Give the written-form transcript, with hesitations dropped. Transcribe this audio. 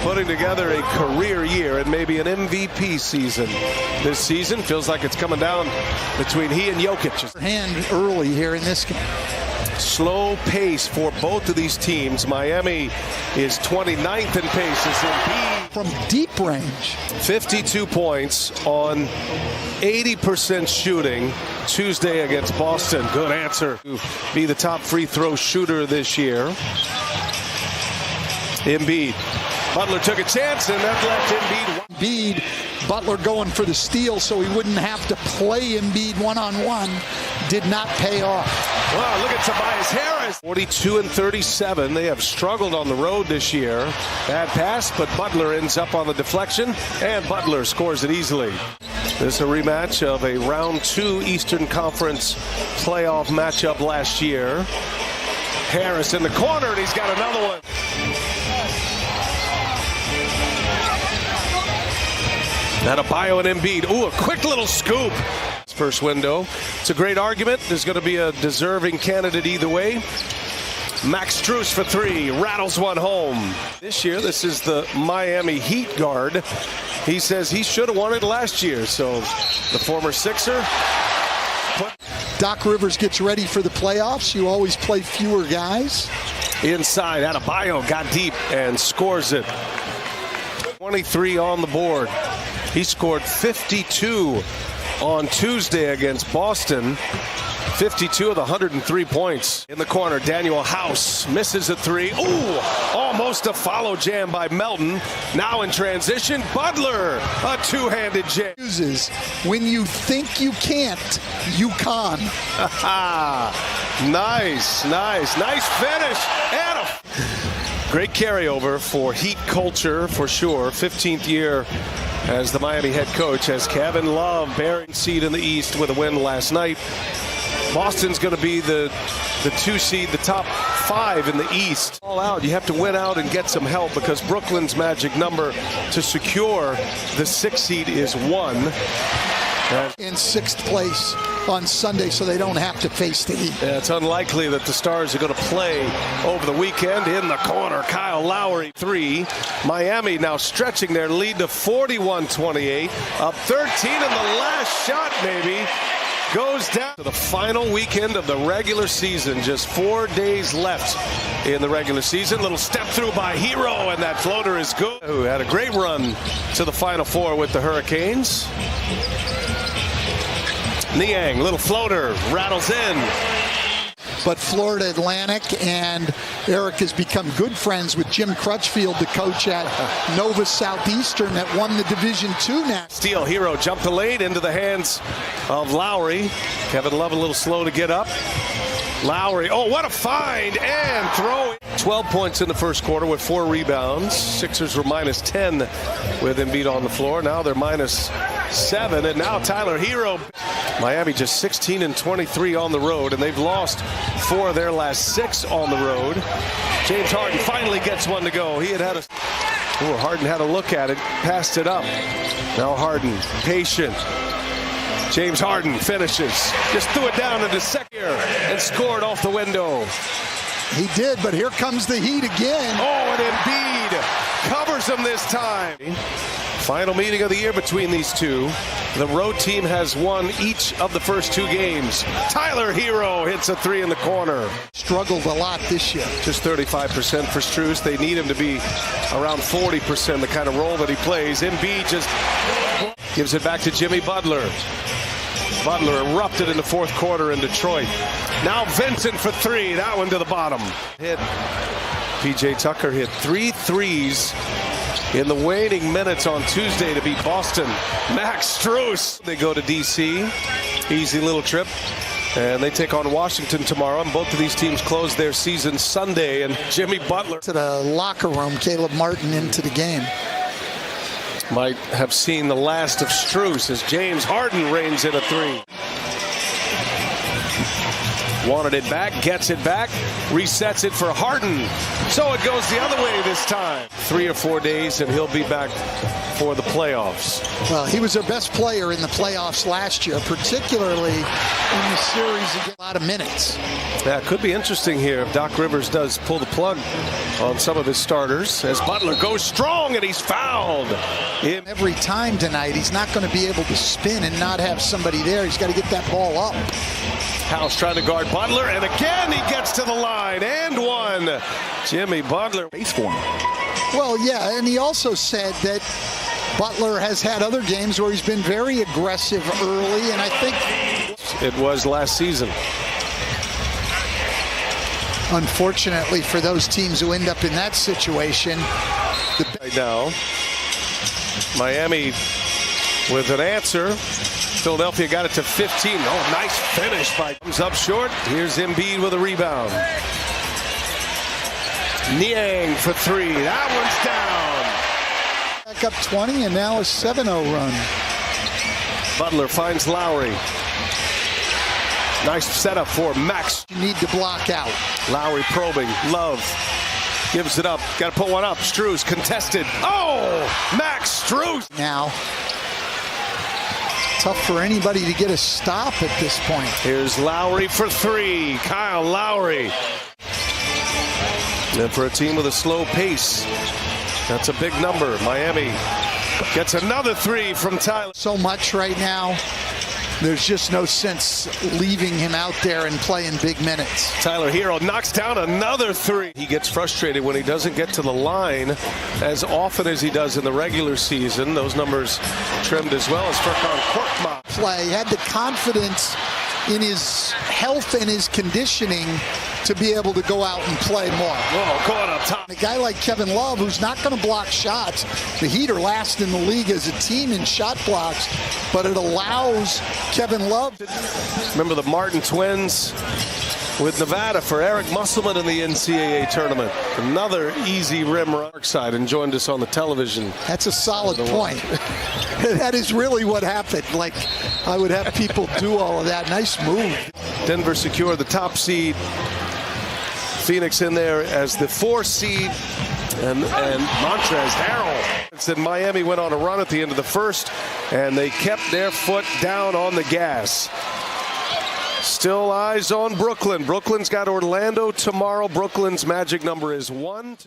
putting together a career year and maybe an MVP season this season. Feels like it's coming down between he and Jokic. Hand early here in this game. Slow pace for both of these teams. Miami is 29th in pace as Embiid from deep range. 52 points on 80% shooting Tuesday against Boston. Good answer. To be the top free throw shooter this year. Embiid. Butler took a chance and that left Embiid. Butler going for the steal so he wouldn't have to play Embiid one-on-one. Did not pay off. Wow, look at Tobias Harris. 42 and 37. They have struggled on the road this year. Bad pass, but Butler ends up on the deflection, and Butler scores it easily. This is a rematch of a round 2 Eastern Conference playoff matchup last year. Harris in the corner, and he's got another one. Adebayo and Embiid. Ooh, a quick little scoop. First window. It's a great argument. There's going to be a deserving candidate either way. Max Strus for 3. Rattles one home. This year, this is the Miami Heat guard. He says he should have won it last year. So the former Sixer. Doc Rivers gets ready for the playoffs. You always play fewer guys. Inside, Adebayo got deep and scores it. 23 on the board. He scored 52 on Tuesday against Boston. 52 of the 103 points. In the corner, Daniel House misses a 3. Ooh, almost a follow jam by Melton. Now in transition, Butler, a two-handed jam. When you think you can't, you can. Nice finish. And a great carryover for Heat culture, for sure. 15th year as the Miami head coach, as Kevin Love bearing seed in the East with a win last night. Boston's going to be the 2 seed, the top 5 in the East. All out, you have to win out and get some help because Brooklyn's magic number to secure the 6 seed is 1. In 6th place on Sunday, so they don't have to face the Heat. Yeah, it's unlikely that the Stars are going to play over the weekend. In the corner, Kyle Lowry 3. Miami now stretching their lead to 41-28. Up 13, and the last shot maybe goes down to the final weekend of the regular season. Just 4 days left in the regular season. Little step through by Hero, and that floater is good. Who had a great run to the Final Four with the Hurricanes. Niang, little floater, rattles in. But Florida Atlantic and Eric has become good friends with Jim Crutchfield, the coach at Nova Southeastern that won the Division II now. Steal, Hero jumped the lane into the hands of Lowry. Kevin Love a little slow to get up. Lowry, oh, what a find, and throw. 12 points in the first quarter with 4 rebounds. Sixers were minus 10 with Embiid on the floor. Now they're minus 7, and now Tyler Hero. Miami just 16 and 23 on the road, and they've lost 4 of their last 6 on the road. James Harden finally gets one to go. He had a... Ooh, Harden had a look at it, passed it up. Now Harden, patient. James Harden finishes. Just threw it down into second and scored off the window. He did, but here comes the Heat again. Oh, and Embiid covers him this time. Final meeting of the year between these two. The road team has won each of the first 2 games. Tyler Hero hits a 3 in the corner. Struggled a lot this year. Just 35% for Strus. They need him to be around 40%, the kind of role that he plays. Embiid just gives it back to Jimmy Butler. Butler erupted in the 4th quarter in Detroit. Now Vincent for 3. That one to the bottom. Hit. P.J. Tucker hit 3 threes in the waning minutes on Tuesday to beat Boston. Max Strus. They go to D.C. Easy little trip. And they take on Washington tomorrow. And both of these teams close their season Sunday. And Jimmy Butler. To the locker room, Caleb Martin into the game. Might have seen the last of Strus as James Harden reigns in a 3. Wanted it back, gets it back, resets it for Harden. So it goes the other way this time. 3 or 4 days and he'll be back for the playoffs. Well, he was their best player in the playoffs last year, particularly in the series. He got a lot of minutes. Yeah, it could be interesting here if Doc Rivers does pull the plug on some of his starters as Butler goes strong and he's fouled. Every time tonight, he's not going to be able to spin and not have somebody there. He's got to get that ball up. House trying to guard Butler, and again he gets to the line, and one. Jimmy Butler. Base for him. Well, yeah, and he also said that Butler has had other games where he's been very aggressive early, and I think it was last season. Unfortunately for those teams who end up in that situation. Right now, Miami with an answer. Philadelphia got it to 15. Oh, nice finish by. Comes up short. Here's Embiid with a rebound. Niang for 3. That one's down. Back up 20 and now a 7-0 run. Butler finds Lowry. Nice setup for Max. You need to block out. Lowry probing. Love gives it up. Got to put one up. Strus contested. Oh, Max Strus. Now, tough for anybody to get a stop at this point. Here's Lowry for 3. Kyle Lowry. And for a team with a slow pace, that's a big number. Miami gets another 3 from Tyler. So much right now. There's just no sense leaving him out there and playing big minutes. Tyler Hero knocks down another 3. He gets frustrated when he doesn't get to the line as often as he does in the regular season. Those numbers trimmed as well as Furkan Korkmaz. Play had the confidence in his health and his conditioning to be able to go out and play more. Whoa, going up top. A guy like Kevin Love, who's not going to block shots. The Heat are last in the league as a team in shot blocks, but it allows Kevin Love. Remember the Martin twins with Nevada for Eric Musselman in the NCAA tournament. Another easy rim run. Side and joined us on the television. That's a solid point. That is really what happened. Like, I would have people do all of that. Nice move. Denver secured the top seed. Phoenix in there as the 4 seed, and Montrezl Harrell. And Miami went on a run at the end of the first, and they kept their foot down on the gas. Still eyes on Brooklyn. Brooklyn's got Orlando tomorrow. Brooklyn's magic number is 1.